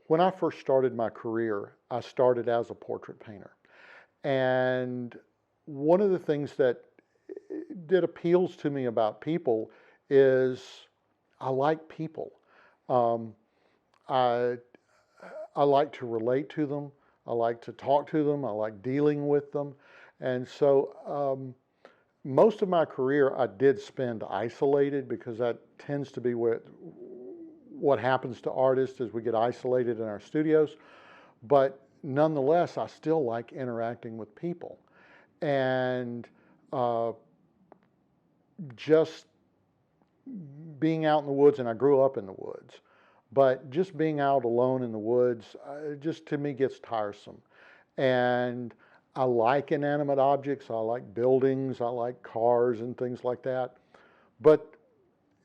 When I first started my career, I started as a portrait painter. And one of the things that appeals to me about people is I like people. Um, I, I like to relate to them. I like to talk to them. I like dealing with them. And so most of my career I did spend isolated because that tends to be what happens to artists as we get isolated in our studios. But nonetheless, I still like interacting with people. And uh, just being out in the woods, and I grew up in the woods, but just being out alone in the woods just to me gets tiresome. And I like inanimate objects. I like buildings. I like cars and things like that. But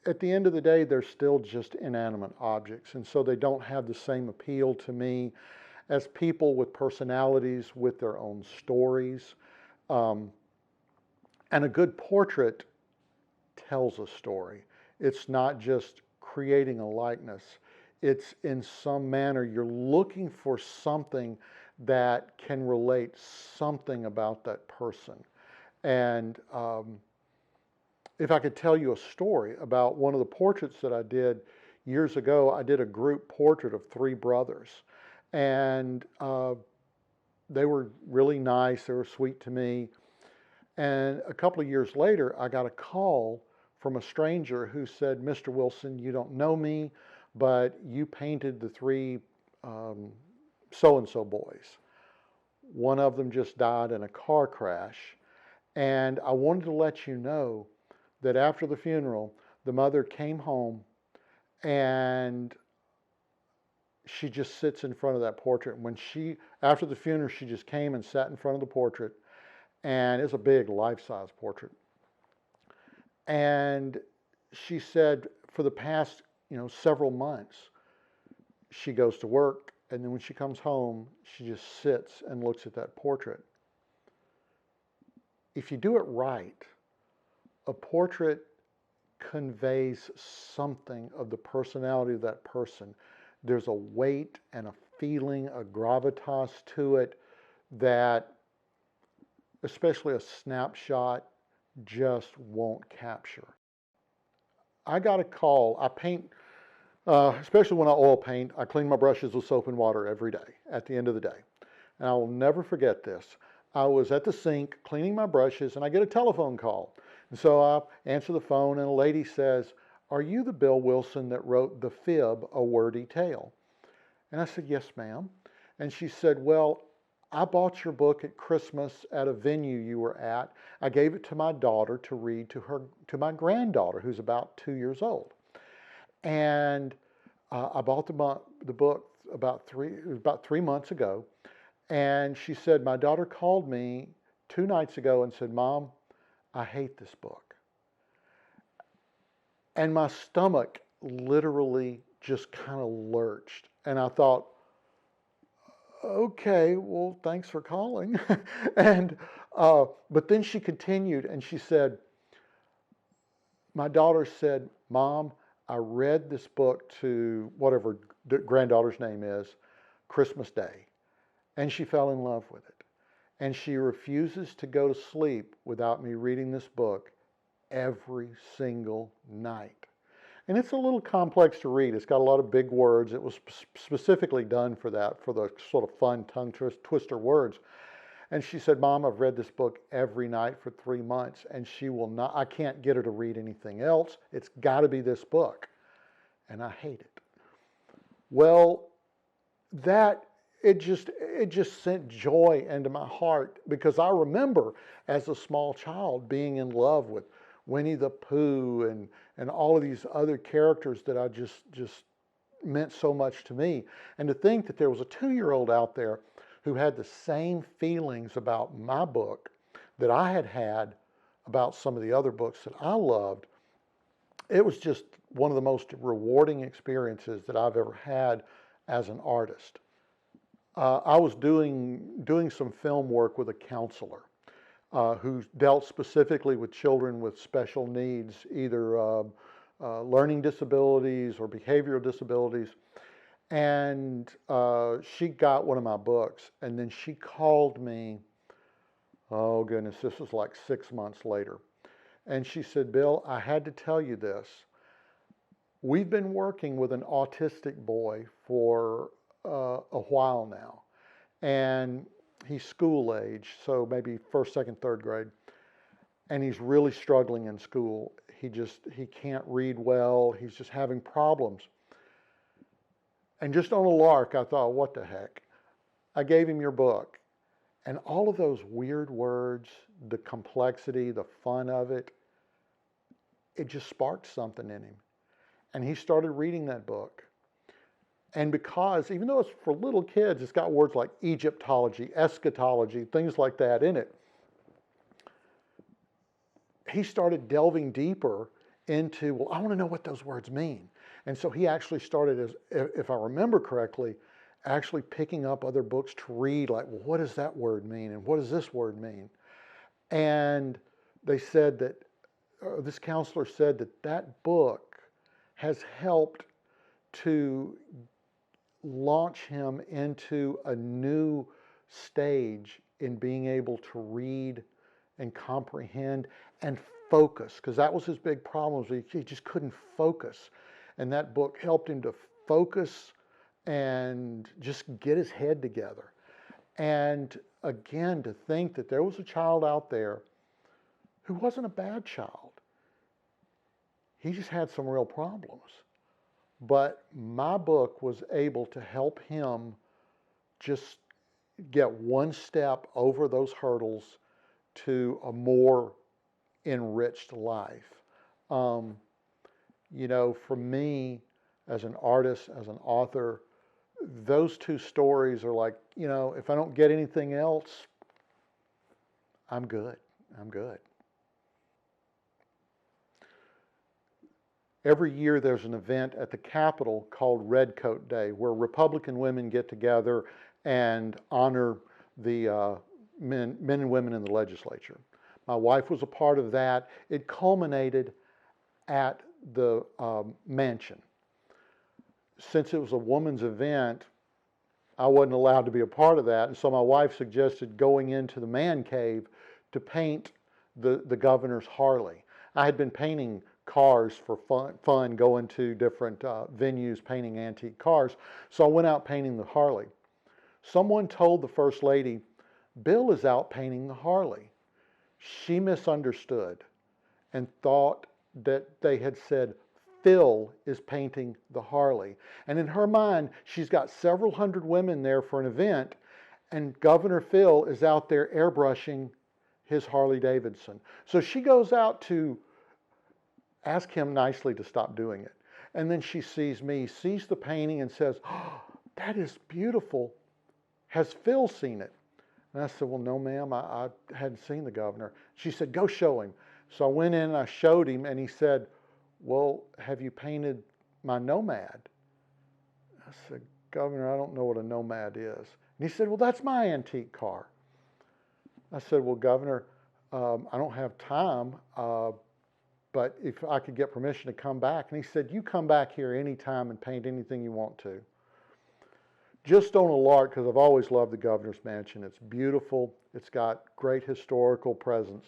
at the end of the day, they're still just inanimate objects. And so they don't have the same appeal to me as people with personalities, with their own stories. Um, and a good portrait tells a story. It's not just creating a likeness. It's in some manner, you're looking for something that can relate something about that person. And if I could tell you a story about one of the portraits that I did years ago, I did a group portrait of three brothers. And they were really nice, they were sweet to me. And a couple of years later, I got a call from a stranger who said, "Mr. Wilson, you don't know me, but you painted the three so-and-so boys. One of them just died in a car crash. And I wanted to let you know that after the funeral, the mother came home and she just sits in front of that portrait. After the funeral, she just came and sat in front of the portrait, and it's a big life-size portrait. And she said for the past, several months, she goes to work, and then when she comes home, she just sits and looks at that portrait. If you do it right, a portrait conveys something of the personality of that person. There's a weight and a feeling, a gravitas to it that, especially a snapshot, just won't capture. I got a call. I paint, especially when I oil paint, I clean my brushes with soap and water every day at the end of the day. And I will never forget this. I was at the sink cleaning my brushes and I get a telephone call. And so I answer the phone and a lady says, "Are you the Bill Wilson that wrote The Fib, A Wordy Tale?" And I said, "Yes, ma'am." And she said, "Well, I bought your book at Christmas at a venue you were at. I gave it to my daughter to read to my granddaughter, who's about 2 years old. And I bought the book about 3 months ago. And she said, my daughter called me 2 nights ago and said, 'Mom, I hate this book.'" And my stomach literally just kind of lurched. And I thought, okay, well, thanks for calling. And but then she continued and she said, my daughter said, "Mom, I read this book to whatever the granddaughter's name is, Christmas Day, and she fell in love with it. And she refuses to go to sleep without me reading this book every single night." And it's a little complex to read. It's got a lot of big words. It was specifically done for that, for the sort of fun tongue twister words. And she said, "Mom, I've read this book every night for 3 months, and I can't get her to read anything else. It's got to be this book. And I hate it." Well, it just sent joy into my heart, because I remember as a small child being in love with Winnie the Pooh and all of these other characters that I just meant so much to me. And to think that there was a 2-year-old out there who had the same feelings about my book that I had about some of the other books that I loved, it was just one of the most rewarding experiences that I've ever had as an artist. I was doing some film work with a counselor who dealt specifically with children with special needs, either learning disabilities or behavioral disabilities. And she got one of my books, and then she called me. Oh goodness, this was like 6 months later. And she said, Bill, I had to tell you this. We've been working with an autistic boy for a while now, and he's school age, so maybe first, second, third grade, and he's really struggling in school. He can't read well. He's just having problems. And just on a lark, I thought, what the heck? I gave him your book, and all of those weird words, the complexity, the fun of it, it just sparked something in him. And he started reading that book. And because, even though it's for little kids, it's got words like Egyptology, eschatology, things like that in it, he started delving deeper into, well, I want to know what those words mean. And so he actually started, as if I remember correctly, actually picking up other books to read, like, well, what does that word mean? And what does this word mean? And they said that, this counselor said that that book has helped to launch him into a new stage in being able to read and comprehend and focus, because that was his big problem. He just couldn't focus. And that book helped him to focus and just get his head together. And again, to think that there was a child out there who wasn't a bad child. He just had some real problems. But my book was able to help him just get one step over those hurdles to a more enriched life. For me, as an artist, as an author, those two stories are like, if I don't get anything else, I'm good. I'm good. Every year there's an event at the Capitol called Red Coat Day, where Republican women get together and honor the men and women in the legislature. My wife was a part of that. It culminated at the mansion. Since it was a woman's event, I wasn't allowed to be a part of that, and so my wife suggested going into the man cave to paint the governor's Harley. I had been painting cars for fun, going to different venues, painting antique cars. So I went out painting the Harley. Someone told the First Lady, Bill is out painting the Harley. She misunderstood and thought that they had said, Phil is painting the Harley. And in her mind, she's got several hundred women there for an event, and Governor Phil is out there airbrushing his Harley Davidson. So she goes out to ask him nicely to stop doing it. And then she sees me, sees the painting, and says, oh, that is beautiful. Has Phil seen it? And I said, well, no, ma'am, I hadn't seen the governor. She said, go show him. So I went in and I showed him, and he said, well, have you painted my Nomad? I said, Governor, I don't know what a Nomad is. And he said, well, that's my antique car. I said, well, Governor, I don't have time, but if I could get permission to come back. And he said, you come back here anytime and paint anything you want to. Just on a lark, because I've always loved the governor's mansion. It's beautiful. It's got great historical presence.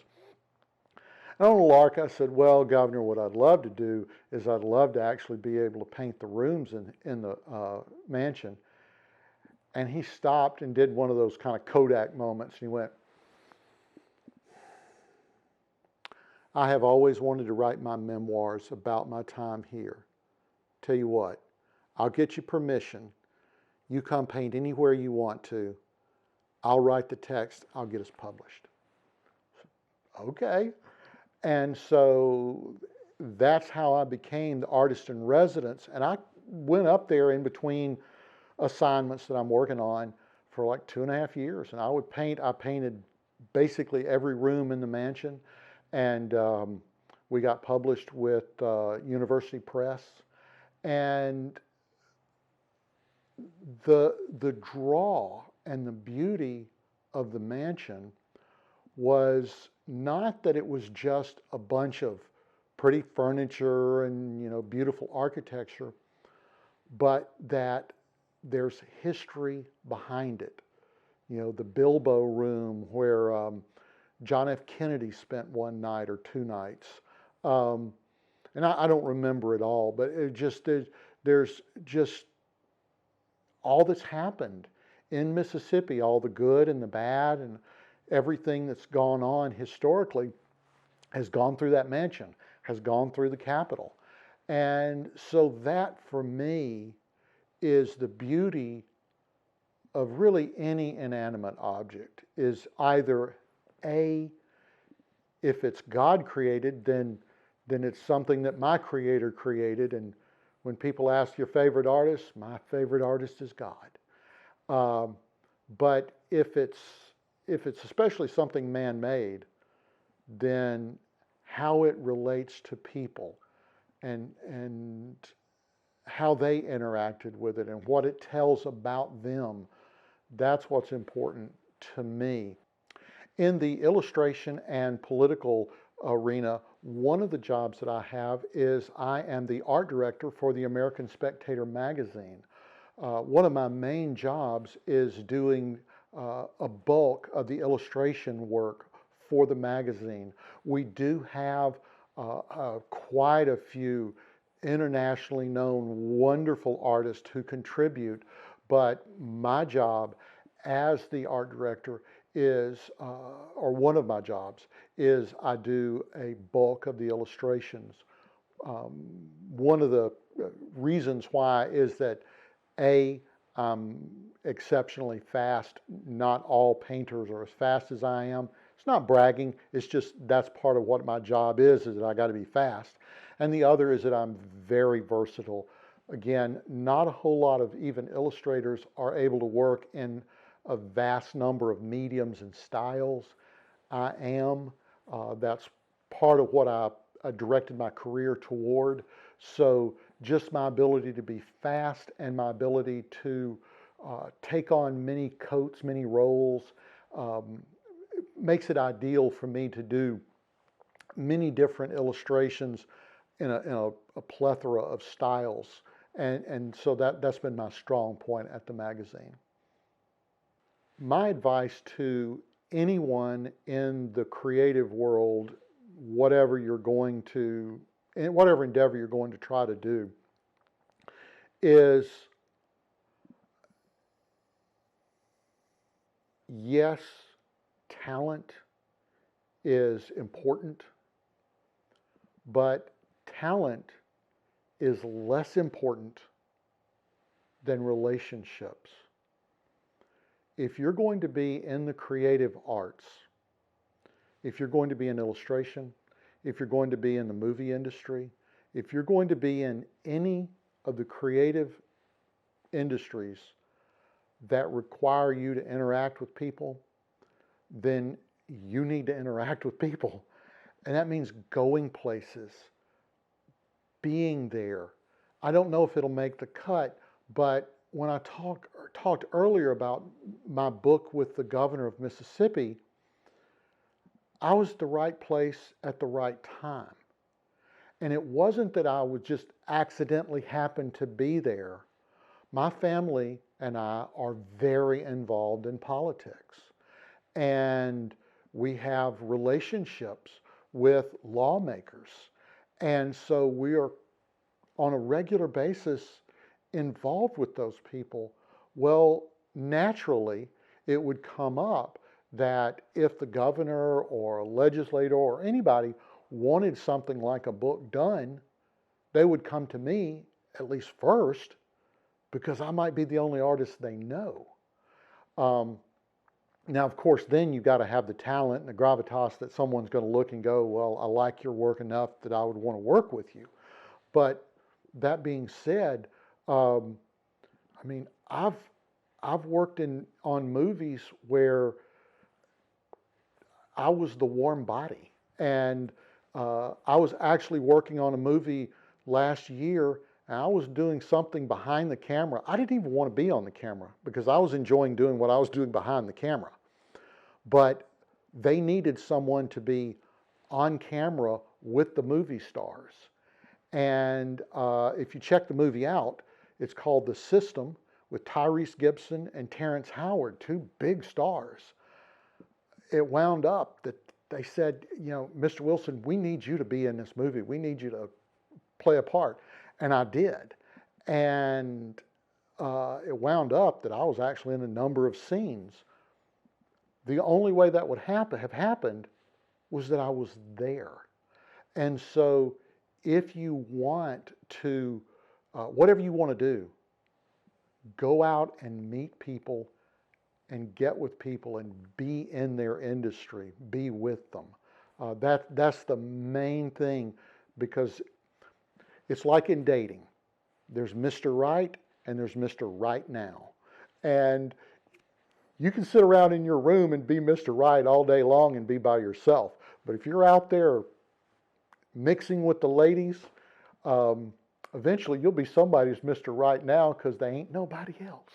And on a lark, I said, well, Governor, what I'd love to do is I'd love to actually be able to paint the rooms in the mansion. And he stopped and did one of those kind of Kodak moments. And he went, I have always wanted to write my memoirs about my time here. Tell you what, I'll get you permission. You come paint anywhere you want to. I'll write the text. I'll get us published. Okay. And so that's how I became the artist in residence. And I went up there in between assignments that I'm working on for like 2.5 years. And I painted basically every room in the mansion. And We got published with University Press, and the draw and the beauty of the mansion was not that it was just a bunch of pretty furniture and beautiful architecture, but that there's history behind it. The Bilbo room where John F. Kennedy spent one night or two nights. And I don't remember it all, but there's just all that's happened in Mississippi, all the good and the bad and everything that's gone on historically has gone through that mansion, has gone through the Capitol. And so that for me is the beauty of really any inanimate object, is either A, if it's God created, then it's something that my Creator created. And when people ask your favorite artist, my favorite artist is God. But if it's especially something man-made, then how it relates to people and how they interacted with it and what it tells about them, that's what's important to me. In the illustration and political arena, one of the jobs that I have is I am the art director for the American Spectator magazine. One of my main jobs is doing a bulk of the illustration work for the magazine. We do have quite a few internationally known wonderful artists who contribute, but my job as the art director is, or one of my jobs, is I do a bulk of the illustrations. One of the reasons why is that A, I'm exceptionally fast. Not all painters are as fast as I am. It's not bragging, it's just that's part of what my job is that I got to be fast. And the other is that I'm very versatile. Again, not a whole lot of even illustrators are able to work in a vast number of mediums and styles. I am. That's part of what I directed my career toward. So just my ability to be fast and my ability to take on many coats, many roles, makes it ideal for me to do many different illustrations in a plethora of styles. And so that's been my strong point at the magazine. My advice to anyone in the creative world, whatever endeavor you're going to try to do, is yes, talent is important, but talent is less important than relationships. If you're going to be in the creative arts, if you're going to be in illustration, if you're going to be in the movie industry, if you're going to be in any of the creative industries that require you to interact with people, then you need to interact with people. And that means going places, being there. I don't know if it'll make the cut, but when I talked earlier about my book with the governor of Mississippi, I was at the right place at the right time. And it wasn't that I would just accidentally happen to be there. My family and I are very involved in politics. And we have relationships with lawmakers. And so we are on a regular basis involved with those people. Well, naturally, it would come up that if the governor or a legislator or anybody wanted something like a book done, they would come to me, at least first, because I might be the only artist they know. Now, of course, then you've got to have the talent and the gravitas that someone's going to look and go, well, I like your work enough that I would want to work with you. But that being said, I've worked on movies where I was the warm body, and I was actually working on a movie last year, and I was doing something behind the camera. I didn't even want to be on the camera because I was enjoying doing what I was doing behind the camera. But they needed someone to be on camera with the movie stars. And if you check the movie out, it's called The System with Tyrese Gibson and Terrence Howard, two big stars. It wound up that they said, Mr. Wilson, we need you to be in this movie. We need you to play a part. And I did. And it wound up that I was actually in a number of scenes. The only way that would have happened was that I was there. And so if you want to, whatever you want to do, go out and meet people and get with people and be in their industry, be with them. That's the main thing, because it's like in dating. There's Mr. Right and there's Mr. Right now. And you can sit around in your room and be Mr. Right all day long and be by yourself. But if you're out there mixing with the ladies, eventually you'll be somebody's Mr. Right now because they ain't nobody else.